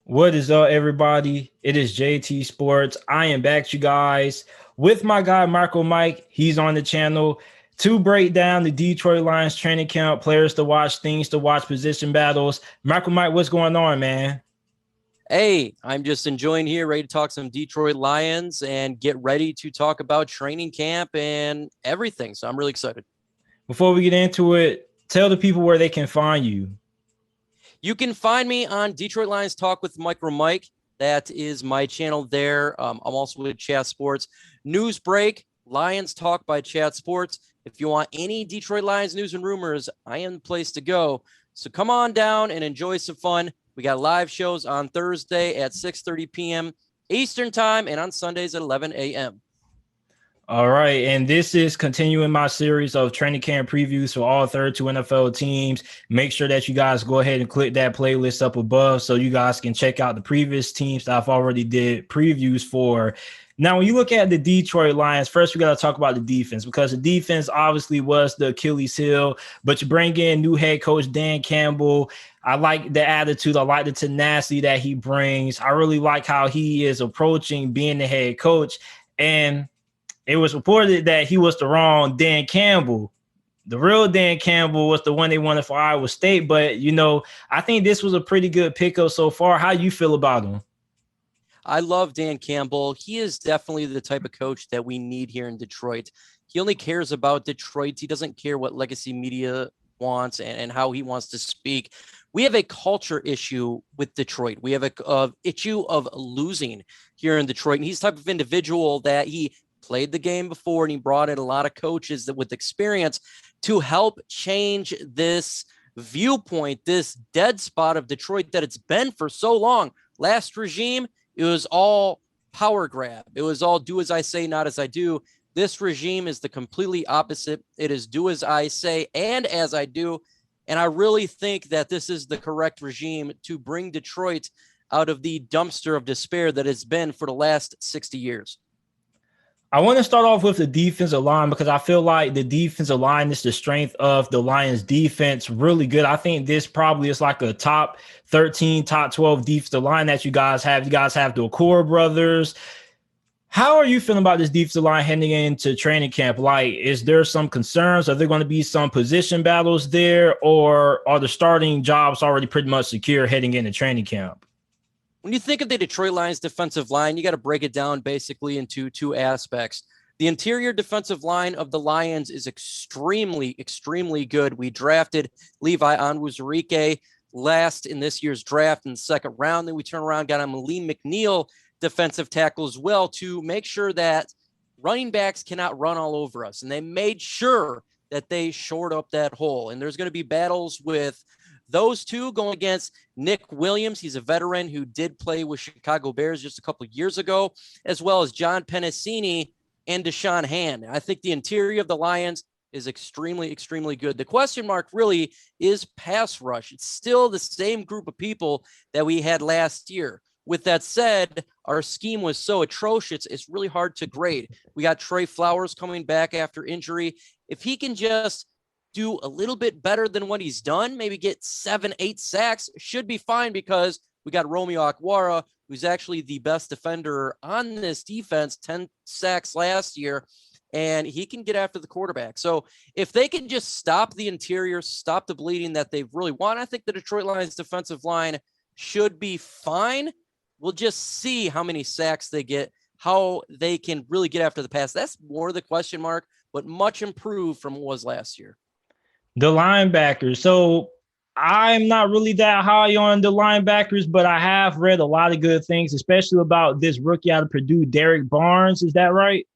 What is up, everybody? It is JT Sports. I am back, you guys, with my guy MicroMike. He's on the channel to break down the Detroit Lions training camp, players to watch, things to watch, position battles. MicroMike, what's going on, man? Hey, I'm just enjoying here, ready to talk some Detroit Lions and get ready to talk about training camp and everything. So I'm really excited. Before we get into it, tell the people where they can find you. You can find me on Detroit Lions Talk with MicroMike. That is my channel there. I'm also with Chat Sports. News Break, Lions Talk by Chat Sports. If you want any Detroit Lions news and rumors, I am the place to go. So come on down and enjoy some fun. We got live shows on Thursday at 6:30 p.m. Eastern Time and on Sundays at 11 a.m. All right, and this is continuing my series of training camp previews for all 32 NFL teams. Make sure that you guys go ahead and click that playlist up above so you guys can check out the previous teams that I've already did previews for. Now, when you look at the Detroit Lions, first we got to talk about the defense because the defense obviously was the Achilles heel, but you bring in new head coach Dan Campbell. I like the attitude. I like the tenacity that he brings. I really like how he is approaching being the head coach. And it was reported that he was the wrong Dan Campbell. The real Dan Campbell was the one they wanted for Iowa State. But, I think this was a pretty good pickup so far. How you feel about him? I love Dan Campbell. He is definitely the type of coach that we need here in Detroit. He only cares about Detroit. He doesn't care what legacy media wants and how he wants to speak. We have a culture issue with Detroit. We have a issue of losing here in Detroit. And he's the type of individual that he played the game before, and he brought in a lot of coaches that with experience to help change this viewpoint, this dead spot of Detroit that it's been for so long. Last regime, it was all power grab. It was all do as I say, not as I do. This regime is the completely opposite. It is do as I say and as I do. And I really think that this is the correct regime to bring Detroit out of the dumpster of despair that it's been for the last 60 years. I want to start off with the defensive line because I feel like the defensive line is the strength of the Lions defense. Really good. I think this probably is like a top 13, top 12 defensive line that you guys have. You guys have the Core brothers. How are you feeling about this defensive line heading into training camp? Like, is there some concerns? Are there going to be some position battles there, or are the starting jobs already pretty much secure heading into training camp? When you think of the Detroit Lions defensive line, you got to break it down basically into two aspects. The interior defensive line of the Lions is extremely, extremely good. We drafted Levi Onwuzurike last in this year's draft in the second round. Then we turn around, got him Lee McNeil defensive tackle as well to make sure that running backs cannot run all over us. And they made sure that they shored up that hole. And there's going to be battles with those two going against Nick Williams. He's a veteran who did play with Chicago Bears just a couple of years ago, as well as John Pennicini and Deshaun Hand. I think the interior of the Lions is extremely, extremely good. The question mark really is pass rush. It's still the same group of people that we had last year. With that said, our scheme was so atrocious, it's really hard to grade. We got Trey Flowers coming back after injury. If he can just do a little bit better than what he's done, maybe get 7-8 sacks, should be fine because we got Romeo Okwara, who's actually the best defender on this defense, 10 sacks last year, and he can get after the quarterback. So if they can just stop the interior, stop the bleeding that they really want, I think the Detroit Lions defensive line should be fine. We'll just see how many sacks they get, how they can really get after the pass. That's more the question mark, but much improved from what was last year. The linebackers. So I'm not really that high on the linebackers, but I have read a lot of good things, especially about this rookie out of Purdue, Derek Barnes. Is that right?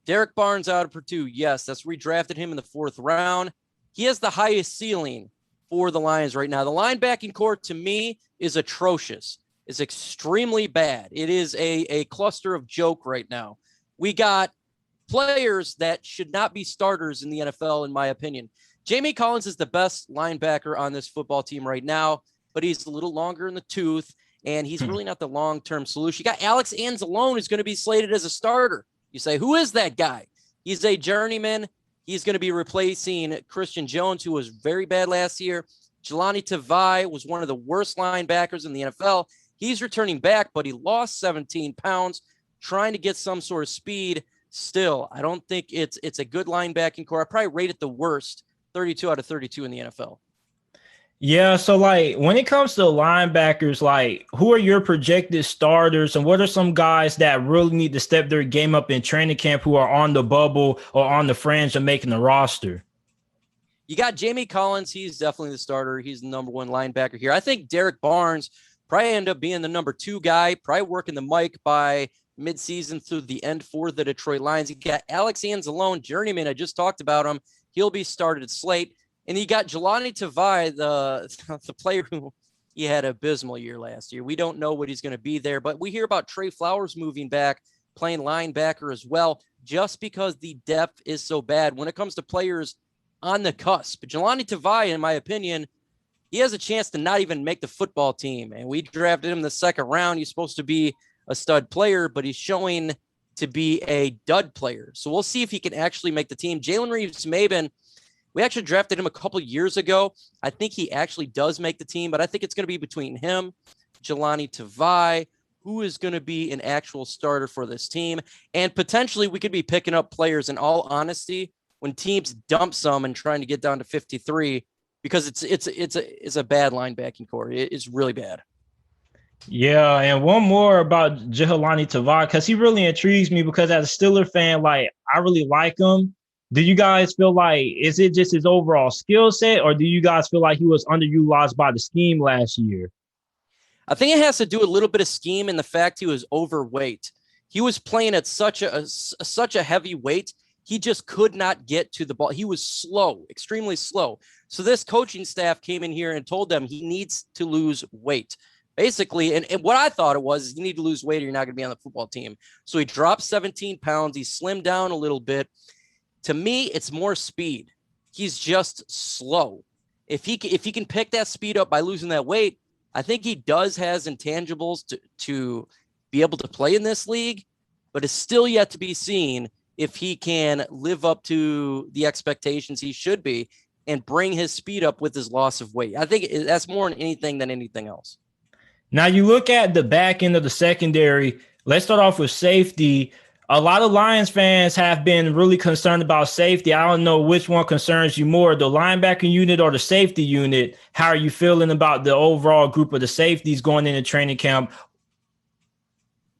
Derek Barnes out of Purdue. Yes, that's redrafted him in the 4th round. He has the highest ceiling for the Lions right now. The linebacking core to me is atrocious. Is extremely bad. It is a cluster of joke right now. We got players that should not be starters in the NFL, in my opinion. Jamie Collins is the best linebacker on this football team right now, but he's a little longer in the tooth, and he's really not the long-term solution. You got Alex Anzalone, who's going to be slated as a starter. You say, who is that guy? He's a journeyman. He's going to be replacing Christian Jones, who was very bad last year. Jelani Tavai was one of the worst linebackers in the NFL. He's returning back, but he lost 17 pounds trying to get some sort of speed. Still, I don't think it's a good linebacking core. I probably rate it the worst, 32 out of 32 in the NFL. Yeah, so like when it comes to linebackers, like who are your projected starters and what are some guys that really need to step their game up in training camp who are on the bubble or on the fringe of making the roster? You got Jamie Collins. He's definitely the starter. He's the number one linebacker here. I think Derek Barnes probably end up being the number 2 guy, probably working the mic by midseason through the end for the Detroit Lions. You got Alex Anzalone, journeyman. I just talked about him. He'll be started at slate. And you got Jelani Tavai, the player who he had an abysmal year last year. We don't know what he's going to be there, but we hear about Trey Flowers moving back, playing linebacker as well, just because the depth is so bad. When it comes to players on the cusp, Jelani Tavai, in my opinion, he has a chance to not even make the football team. And we drafted him the second round. He's supposed to be a stud player, but he's showing to be a dud player. So we'll see if he can actually make the team. Jalen Reeves-Maybin, we actually drafted him a couple years ago. I think he actually does make the team, but I think it's going to be between him, Jelani Tavai, who is going to be an actual starter for this team. And potentially we could be picking up players, in all honesty, when teams dump some and trying to get down to 53, because it's a bad linebacking core. It's really bad. Yeah, and one more about Jelani Tavai, because he really intrigues me because as a Steeler fan, like I really like him. Do you guys feel like, is it just his overall skill set, or do you guys feel like he was underutilized by the scheme last year? I think it has to do a little bit of scheme and the fact he was overweight. He was playing at such a heavy weight. He just could not get to the ball. He was slow, extremely slow. So this coaching staff came in here and told them he needs to lose weight. Basically, and what I thought it was, you need to lose weight or you're not going to be on the football team. So he dropped 17 pounds. He slimmed down a little bit. To me, it's more speed. He's just slow. If he can pick that speed up by losing that weight, I think he has intangibles to be able to play in this league, but it's still yet to be seen if he can live up to the expectations he should be and bring his speed up with his loss of weight. I think that's more than anything else. Now you look at the back end of the secondary. Let's start off with safety. A lot of Lions fans have been really concerned about safety. I don't know which one concerns you more, the linebacker unit or the safety unit. How are you feeling about the overall group of the safeties going into training camp?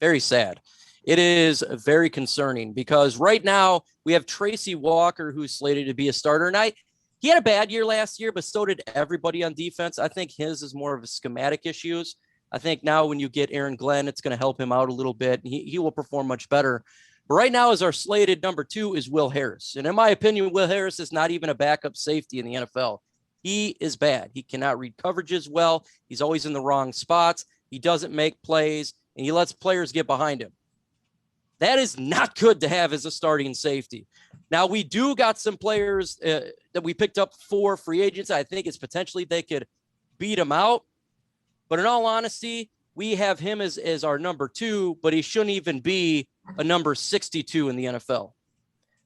Very sad. It is very concerning because right now we have Tracy Walker, who's slated to be a starter. And he had a bad year last year, but so did everybody on defense. I think his is more of a schematic issues. I think now when you get Aaron Glenn, it's going to help him out a little bit. He will perform much better. But right now, as our slated number 2 is Will Harris. And in my opinion, Will Harris is not even a backup safety in the NFL. He is bad. He cannot read coverages well. He's always in the wrong spots. He doesn't make plays, and he lets players get behind him. That is not good to have as a starting safety. Now, we do got some players that we picked up for free agents. I think it's potentially they could beat him out. But in all honesty, we have him as our number 2, but he shouldn't even be a number 62 in the NFL.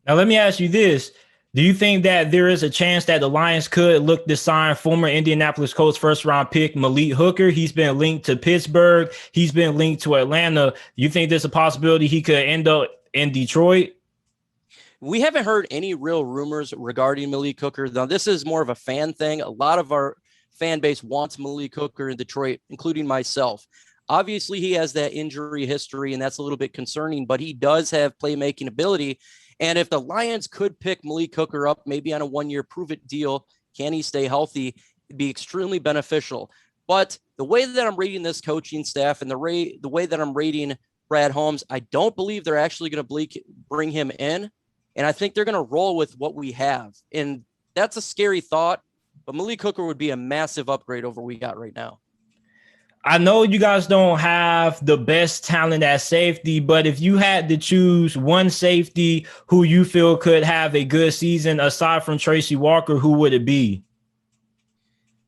Now, let me ask you this. Do you think that there is a chance that the Lions could look to sign former Indianapolis Colts first-round pick Malik Hooker? He's been linked to Pittsburgh. He's been linked to Atlanta. You think there's a possibility he could end up in Detroit? We haven't heard any real rumors regarding Malik Hooker. Now, this is more of a fan thing. A lot of our fan base wants Malik Hooker in Detroit, including myself. Obviously, he has that injury history, and that's a little bit concerning, but he does have playmaking ability. And if the Lions could pick Malik Hooker up, maybe on a 1-year prove-it deal, can he stay healthy? It'd be extremely beneficial. But the way that I'm rating this coaching staff and the way that I'm rating Brad Holmes, I don't believe they're actually going to bring him in. And I think they're going to roll with what we have. And that's a scary thought. But Malik Hooker would be a massive upgrade over what we got right now. I know you guys don't have the best talent at safety, but if you had to choose one safety who you feel could have a good season aside from Tracy Walker, who would it be?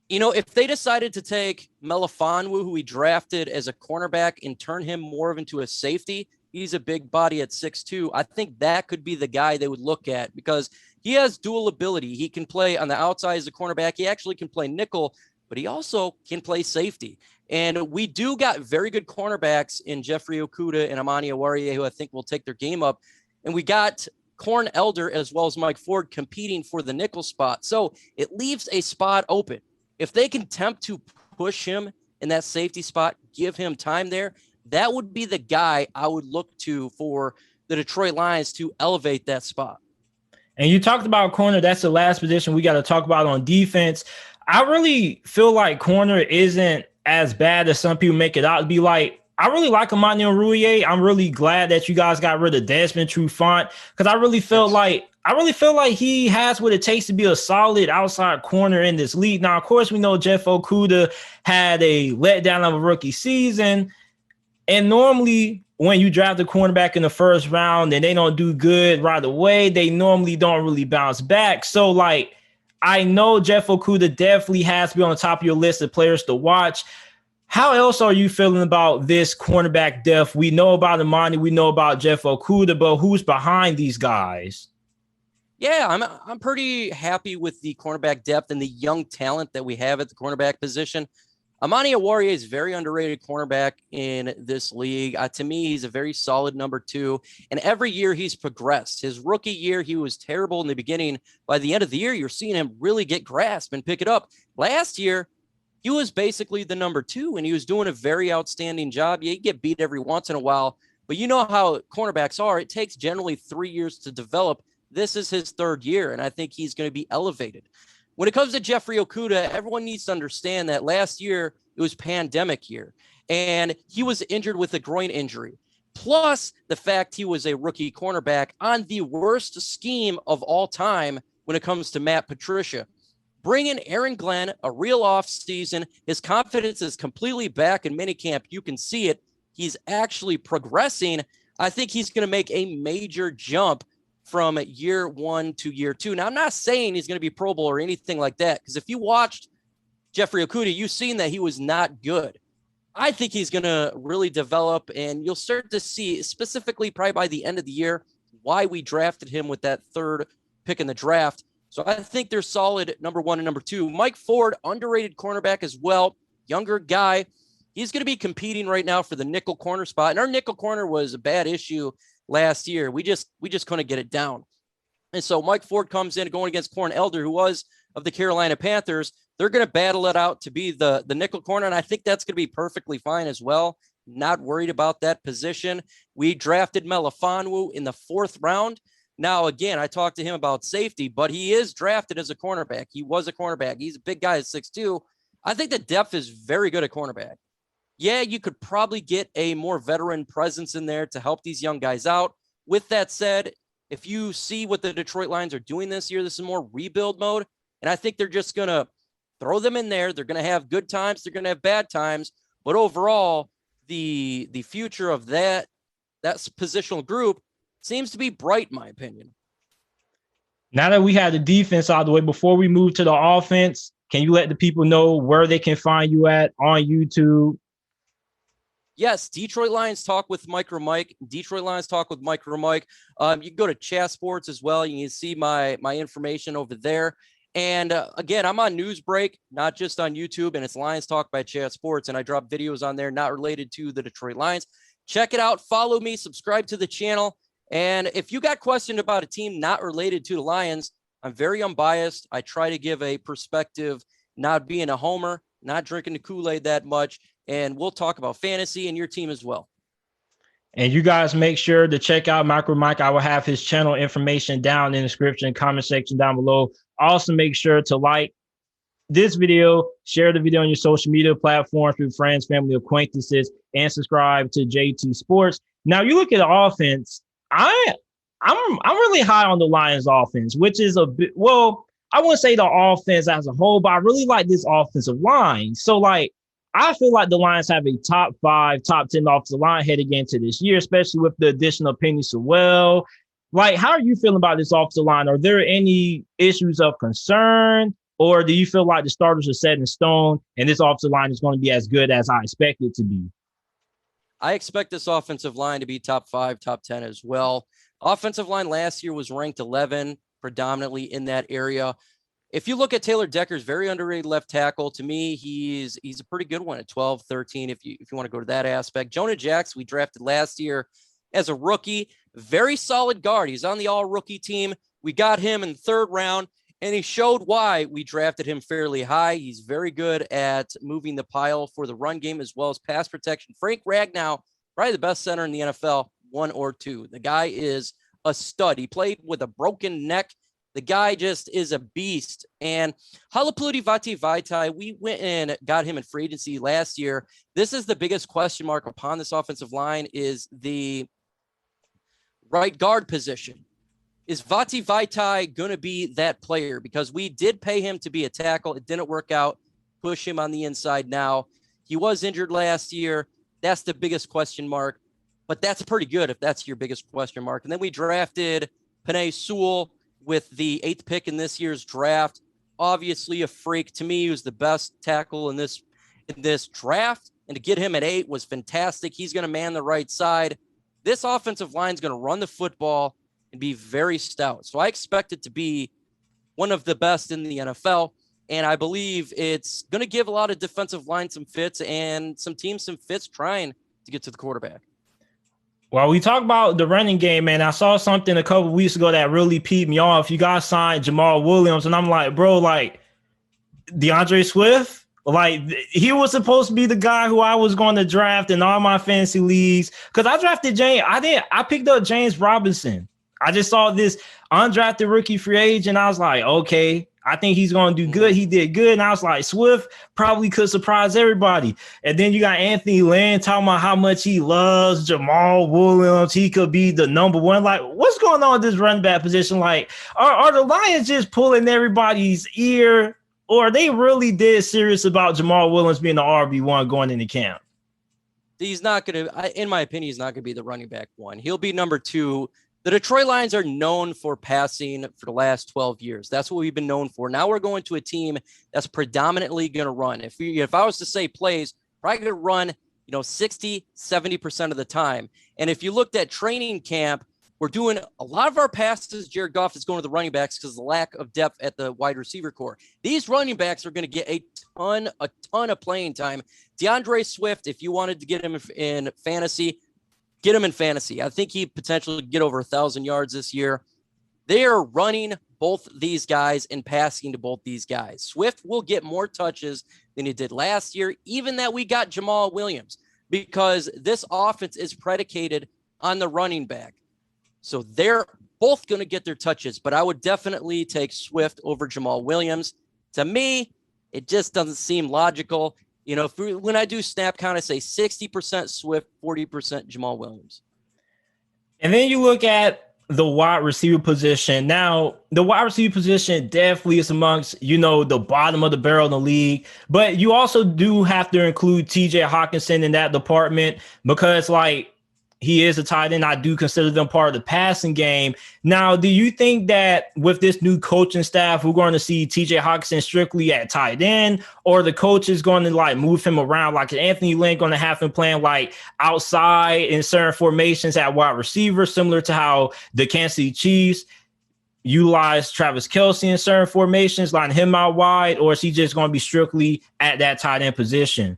You know, if they decided to take Melifonwu, who we drafted as a cornerback, and turn him more into a safety, he's a big body at 6'2". I think that could be the guy they would look at because He has dual ability. He can play on the outside as a cornerback. He actually can play nickel, but he also can play safety. And we do got very good cornerbacks in Jeffrey Okudah and Amani Oruwariye, who I think will take their game up. And we got Corn Elder as well as Mike Ford competing for the nickel spot. So it leaves a spot open. If they can attempt to push him in that safety spot, give him time there, that would be the guy I would look to for the Detroit Lions to elevate that spot. And you talked about corner. That's the last position we got to talk about on defense. I really feel like corner isn't as bad as some people make it out to be. Like, I really like Amani Oruwariye. I'm really glad that you guys got rid of Desmond Trufant, because I really feel like he has what it takes to be a solid outside corner in this league. Now, of course, we know Jeff Okudah had a letdown of a rookie season, and normally when you draft a cornerback in the first round and they don't do good right away, they normally don't really bounce back. So, like, I know Jeff Okudah definitely has to be on the top of your list of players to watch. How else are you feeling about this cornerback depth? We know about Amani, we know about Jeff Okudah, but who's behind these guys? Yeah, I'm pretty happy with the cornerback depth and the young talent that we have at the cornerback position. Amani Oruwariye is very underrated cornerback in this league. To me, he's a very solid number 2. And every year he's progressed. His rookie year, he was terrible in the beginning. By the end of the year, you're seeing him really get grasp and pick it up. Last year, he was basically the number 2, and he was doing a very outstanding job. Yeah, you get beat every once in a while, but you know how cornerbacks are. It takes generally 3 years to develop. This is his 3rd year, and I think he's going to be elevated. When it comes to Jeffrey Okudah, everyone needs to understand that last year it was pandemic year, and he was injured with a groin injury. Plus the fact he was a rookie cornerback on the worst scheme of all time when it comes to Matt Patricia. Bring in Aaron Glenn, a real off season. His confidence is completely back in minicamp. You can see it. He's actually progressing. I think he's going to make a major jump from year 1 to year 2. Now, I'm not saying he's going to be Pro Bowl or anything like that, because if you watched Jeffrey Okudah, you've seen that he was not good. I think he's going to really develop, and you'll start to see, specifically probably by the end of the year, why we drafted him with that 3rd pick in the draft. So I think they're solid number 1 and number 2. Mike Ford, underrated cornerback as well, younger guy. He's going to be competing right now for the nickel corner spot, and our nickel corner was a bad issue last year. We just couldn't get it down. And so Mike Ford comes in going against Corn Elder, who was of the Carolina Panthers. They're going to battle it out to be the nickel corner, and I think that's going to be perfectly fine as well. Not worried about that position. We drafted Melifonwu in the 4th round. Now, again, I talked to him about safety, but he is drafted as a cornerback. He was a cornerback. He's a big guy at 6'2". I think the depth is very good at cornerback. Yeah, you could probably get a more veteran presence in there to help these young guys out. With that said, if you see what the Detroit Lions are doing this year, this is more rebuild mode. And I think they're just going to throw them in there. They're going to have good times. They're going to have bad times. But overall, the future of that positional group seems to be bright, in my opinion. Now that we have the defense out of the way, before we move to the offense, can you let the people know where they can find you at on YouTube? Yes, Detroit Lions Talk with MicroMike. Detroit Lions Talk with MicroMike. You can go to Chat Sports as well. You can see my information over there. And again, I'm on Newsbreak, not just on YouTube, and it's Lions Talk by Chat Sports. And I drop videos on there not related to the Detroit Lions. Check it out. Follow me. Subscribe to the channel. And if you got questioned about a team not related to the Lions, I'm very unbiased. I try to give a perspective, not being a homer, not drinking the Kool-Aid that much. And we'll talk about fantasy and your team as well. And you guys make sure to check out MicroMike. I will have his channel information down in the description, comment section down below. Also, make sure to like this video, share the video on your social media platforms with friends, family, acquaintances, and subscribe to JT Sports. Now, you look at the offense. I'm really high on the Lions offense, which is a bit, well, I wouldn't say the offense as a whole, but I really like this offensive line. So, like, I feel like the Lions have a top 5, top 10 offensive line heading into this year, especially with the addition of Penny Sewell. Like, how are you feeling about this offensive line? Are there any issues of concern, or do you feel like the starters are set in stone and this offensive line is going to be as good as I expect it to be? I expect this offensive line to be top 5, top 10 as well. Offensive line last year was ranked 11, predominantly in that area. If you look at Taylor Decker's very underrated left tackle, to me, he's a pretty good one at 12, 13, if you want to go to that aspect. Jonah Jackson, we drafted last year as a rookie, very solid guard. He's on the all-rookie team. We got him in the 3rd round, and he showed why we drafted him fairly high. He's very good at moving the pile for the run game as well as pass protection. Frank Ragnow, probably the best center in the NFL, 1 or 2. The guy is a stud. He played with a broken neck. The guy just is a beast. And Halapoulivaati Vaitai, we went and got him in free agency last year. This is the biggest question mark upon this offensive line, is the right guard position. Is Vati Vaitai going to be that player? Because we did pay him to be a tackle. It didn't work out. Push him on the inside now. He was injured last year. That's the biggest question mark. But that's pretty good if that's your biggest question mark. And then we drafted Penei Sewell with the 8th pick in this year's draft. Obviously a freak. To me, he was the best tackle in this draft. And to get him at 8 was fantastic. He's going to man the right side. This offensive line is going to run the football and be very stout. So I expect it to be one of the best in the NFL. And I believe it's going to give a lot of defensive line some fits and some teams some fits trying to get to the quarterback. Well, we talk about the running game, man. I saw something a couple weeks ago that really peeved me off. You guys signed Jamal Williams, and I'm like, bro, like DeAndre Swift, like he was supposed to be the guy who I was going to draft in all my fantasy leagues. Because I drafted I picked up James Robinson. I just saw this undrafted rookie free agent. I was like, okay, I think he's going to do good. He did good. And I was like, Swift probably could surprise everybody. And then you got Anthony Lynn talking about how much he loves Jamal Williams. He could be the number 1. Like, what's going on with this running back position? Like, are the Lions just pulling everybody's ear, or are they really dead serious about Jamal Williams being the RB1 going into camp? He's not going to, in my opinion, he's not going to be the running back 1. He'll be number 2. The Detroit Lions are known for passing for the last 12 years. That's what we've been known for. Now we're going to a team that's predominantly going to run. If I was to say plays, probably going to run, 60, 70% of the time. And if you looked at training camp, we're doing a lot of our passes. Jared Goff is going to the running backs because of the lack of depth at the wide receiver core. These running backs are going to get a ton of playing time. DeAndre Swift, if you wanted to get him in fantasy, get him in fantasy. I think he potentially get over 1,000 yards this year. They are running both these guys and passing to both these guys. Swift will get more touches than he did last year, even that we got Jamal Williams, because this offense is predicated on the running back. So they're both going to get their touches, but I would definitely take Swift over Jamal Williams. To me, it just doesn't seem logical. When I do snap count, I say 60% Swift, 40% Jamal Williams. And then you look at the wide receiver position. Now, the wide receiver position definitely is amongst, the bottom of the barrel in the league. But you also do have to include TJ Hawkinson in that department because, he is a tight end. I do consider them part of the passing game. Now, do you think that with this new coaching staff, we're going to see TJ Hawkinson strictly at tight end, or the coach is going to move him around? Like, is Anthony Lynn going to have him playing outside in certain formations at wide receiver, similar to how the Kansas City Chiefs utilize Travis Kelce in certain formations, lining him out wide, or is he just going to be strictly at that tight end position?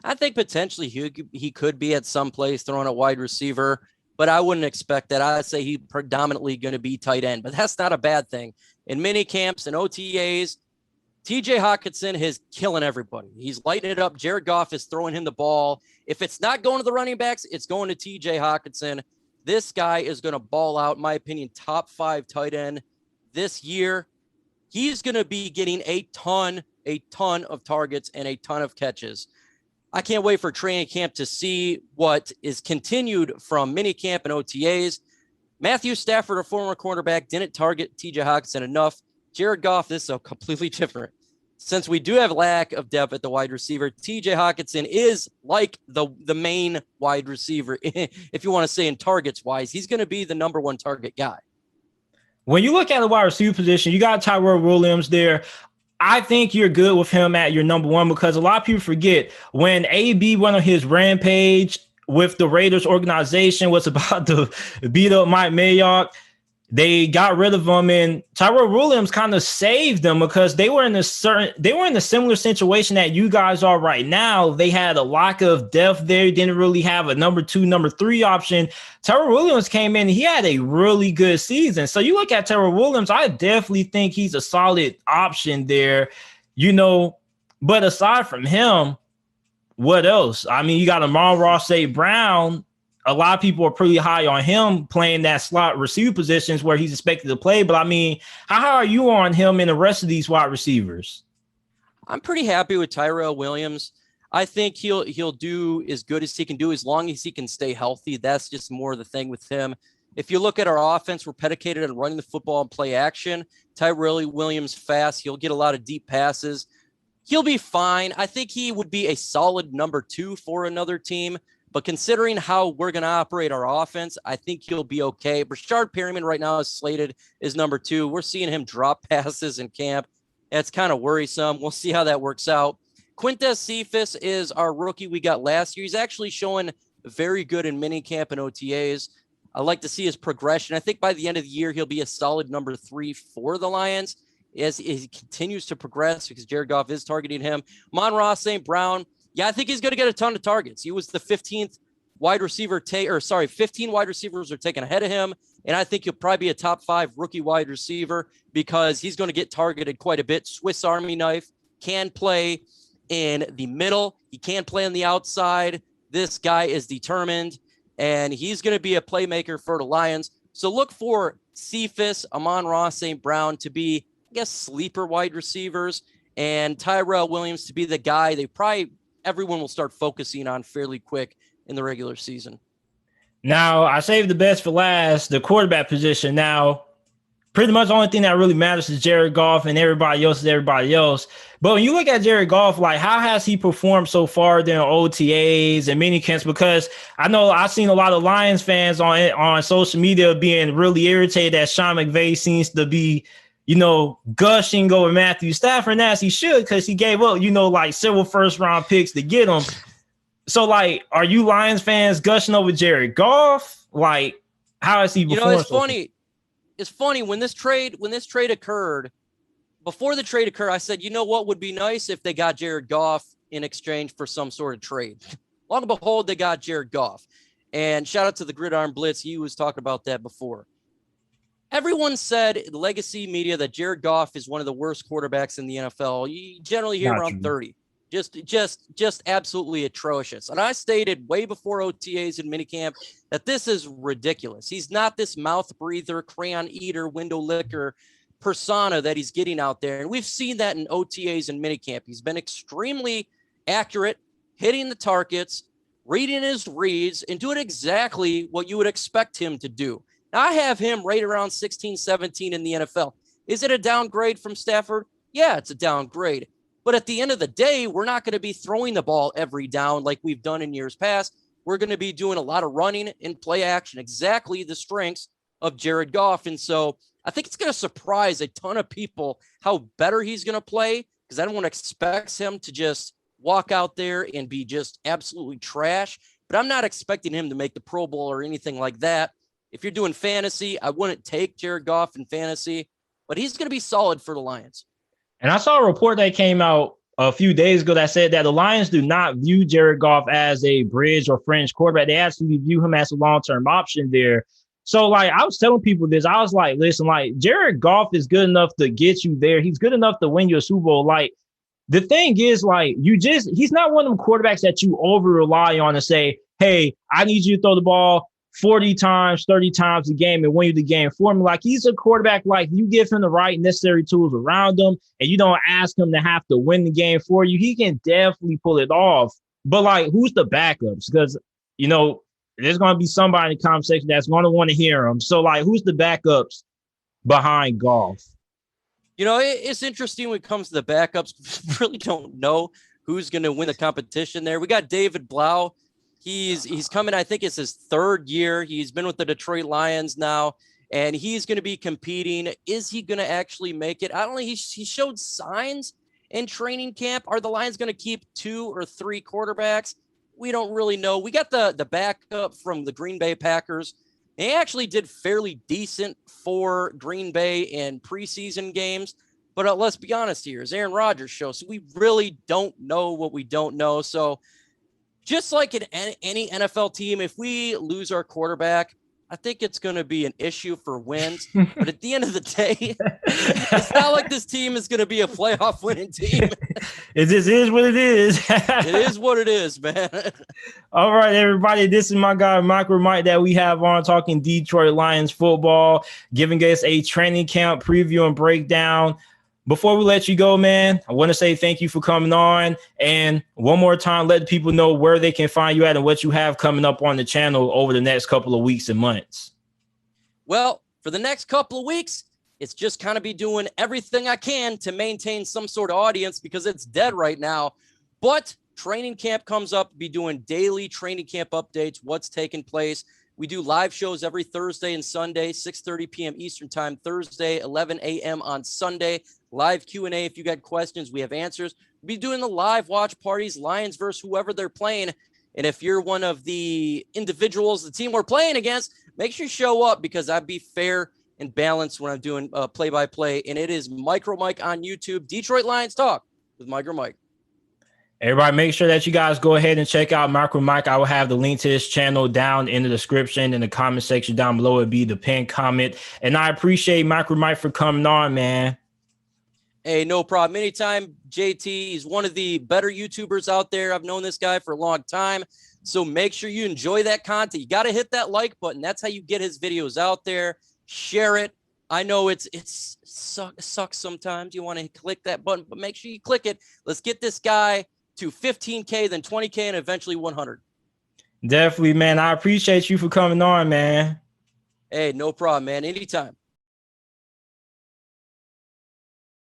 I think potentially he could be at some place throwing a wide receiver, but I wouldn't expect that. I'd say he's predominantly going to be tight end, but that's not a bad thing. In mini camps and OTAs, TJ Hawkinson is killing everybody. He's lighting it up. Jared Goff is throwing him the ball. If it's not going to the running backs, it's going to TJ Hawkinson. This guy is going to ball out, in my opinion, top 5 tight end this year. He's going to be getting a ton of targets and a ton of catches. I can't wait for training camp to see what is continued from minicamp and OTAs. Matthew Stafford, a former cornerback, didn't target TJ Hawkinson enough. Jared Goff, this is completely different. Since we do have lack of depth at the wide receiver, TJ Hawkinson is like the main wide receiver. If you want to say in targets wise, he's going to be the number 1 target guy. When you look at the wide receiver position, you got Tyrell Williams there. I think you're good with him at your number 1 because a lot of people forget when AB went on his rampage with the Raiders organization, was about to beat up Mike Mayock. they got rid of him, and Tyrell Williams kind of saved them because they were in a similar situation that you guys are right now. They had a lack of depth there, didn't really have a number 2, number 3 option. Tyrell Williams came in, he had a really good season. So you look at Tyrell Williams, I definitely think he's a solid option there, but aside from him, what else? I mean, you got Amon-Ra St. Brown. A lot of people are pretty high on him playing that slot receiver positions where he's expected to play. But I mean, how high are you on him and the rest of these wide receivers? I'm pretty happy with Tyrell Williams. I think he'll do as good as he can do as long as he can stay healthy. That's just more the thing with him. If you look at our offense, we're predicated on running the football and play action. Tyrell Williams fast. He'll get a lot of deep passes. He'll be fine. I think he would be a solid number 2 for another team. But considering how we're going to operate our offense, I think he'll be okay. Brashard Perryman right now is slated as number 2. We're seeing him drop passes in camp. That's kind of worrisome. We'll see how that works out. Quintez Cephas is our rookie we got last year. He's actually showing very good in minicamp and OTAs. I like to see his progression. I think by the end of the year, he'll be a solid number 3 for the Lions as he continues to progress because Jared Goff is targeting him. Amon-Ra St. Brown. Yeah, I think he's going to get a ton of targets. He was the 15th wide receiver 15 wide receivers are taken ahead of him. And I think he'll probably be a top 5 rookie wide receiver because he's going to get targeted quite a bit. Swiss Army knife, can play in the middle. He can play on the outside. This guy is determined, and he's going to be a playmaker for the Lions. So look for Cephas, Amon-Ra St. Brown to be, I guess, sleeper wide receivers, and Tyrell Williams to be the guy everyone will start focusing on fairly quick in the regular season. Now, I saved the best for last, the quarterback position. Now, pretty much the only thing that really matters is Jared Goff, and everybody else is everybody else. But when you look at Jared Goff, like, how has he performed so far during OTAs and minicamps? Because I know I've seen a lot of Lions fans on social media being really irritated that Sean McVay seems to be gushing over Matthew Stafford, as he should, because he gave up, like several first-round picks to get him. So, like, are you Lions fans gushing over Jared Goff? Like, how is he performing? It's funny when this trade occurred. Before the trade occurred, I said, what would be nice if they got Jared Goff in exchange for some sort of trade. Lo and behold, they got Jared Goff. And shout out to the Gridiron Blitz. He was talking about that before. Everyone said in legacy media that Jared Goff is one of the worst quarterbacks in the NFL. You generally hear around 30. Just absolutely atrocious. And I stated way before OTAs and minicamp that this is ridiculous. He's not this mouth breather, crayon eater, window licker persona that he's getting out there. And we've seen that in OTAs and minicamp. He's been extremely accurate, hitting the targets, reading his reads, and doing exactly what you would expect him to do. Now, I have him right around 16, 17 in the NFL. Is it a downgrade from Stafford? Yeah, it's a downgrade. But at the end of the day, we're not going to be throwing the ball every down like we've done in years past. We're going to be doing a lot of running and play action, exactly the strengths of Jared Goff. And so I think it's going to surprise a ton of people how better he's going to play, because everyone expects him to just walk out there and be just absolutely trash. But I'm not expecting him to make the Pro Bowl or anything like that. If you're doing fantasy, I wouldn't take Jared Goff in fantasy, but he's going to be solid for the Lions. And I saw a report that came out a few days ago that said that the Lions do not view Jared Goff as a bridge or fringe quarterback. They actually view him as a long-term option there. So, like, I was telling people this. I was like, listen, like, Jared Goff is good enough to get you there. He's good enough to win you a Super Bowl. Like, the thing is, like, he's not one of them quarterbacks that you over-rely on and say, hey, I need you to throw the ball 40 times, 30 times a game and win you the game for me. Like, he's a quarterback, like, you give him the right necessary tools around him and you don't ask him to have to win the game for you. He can definitely pull it off. But, like, who's the backups? Because, there's going to be somebody in the conversation that's going to want to hear him. So, like, who's the backups behind Goff? It's interesting when it comes to the backups. We really don't know who's going to win the competition there. We got David Blau. He's coming, I think it's his 3rd year. He's been with the Detroit Lions now, and he's going to be competing. Is he going to actually make it? I don't know. He showed signs in training camp. Are the Lions going to keep 2 or 3 quarterbacks? We don't really know. We got the backup from the Green Bay Packers He actually did fairly decent for Green Bay in preseason games. But let's be honest here, it's Aaron Rodgers' show. So we really don't know what we don't know. So just like in any NFL team, if we lose our quarterback, I think it's going to be an issue for wins. But at the end of the day, it's not like this team is going to be a playoff winning team. It just is what it is. It is what it is, man. All right, everybody. This is my guy, MicroMike, that we have on talking Detroit Lions football, giving us a training camp preview and breakdown. Before we let you go, man, I want to say thank you for coming on. And one more time, let people know where they can find you at and what you have coming up on the channel over the next couple of weeks and months. Well, for the next couple of weeks, it's just kind of be doing everything I can to maintain some sort of audience because it's dead right now. But training camp comes up, be doing daily training camp updates, what's taking place. We do live shows every Thursday and Sunday, 6:30 p.m. Eastern time, Thursday, 11 a.m. on Sunday. Live Q&A. If you got questions, we have answers. We'll be doing the live watch parties, Lions versus whoever they're playing. And if you're one of the individuals, the team we're playing against, make sure you show up because I'd be fair and balanced when I'm doing play-by-play. And it is MicroMike on YouTube, Detroit Lions Talk with MicroMike. Everybody, make sure that you guys go ahead and check out MicroMike. I will have the link to his channel down in the description in the comment section down below. It'd be the pinned comment. And I appreciate MicroMike for coming on, man. Hey, no problem. Anytime, JT. He's one of the better YouTubers out there. I've known this guy for a long time. So make sure you enjoy that content. You got to hit that like button. That's how you get his videos out there. Share it. I know it sucks sometimes. You want to click that button, but make sure you click it. Let's get this guy to 15K, then 20K, and eventually 100. Definitely, man. I appreciate you for coming on, man. Hey, no problem, man. Anytime.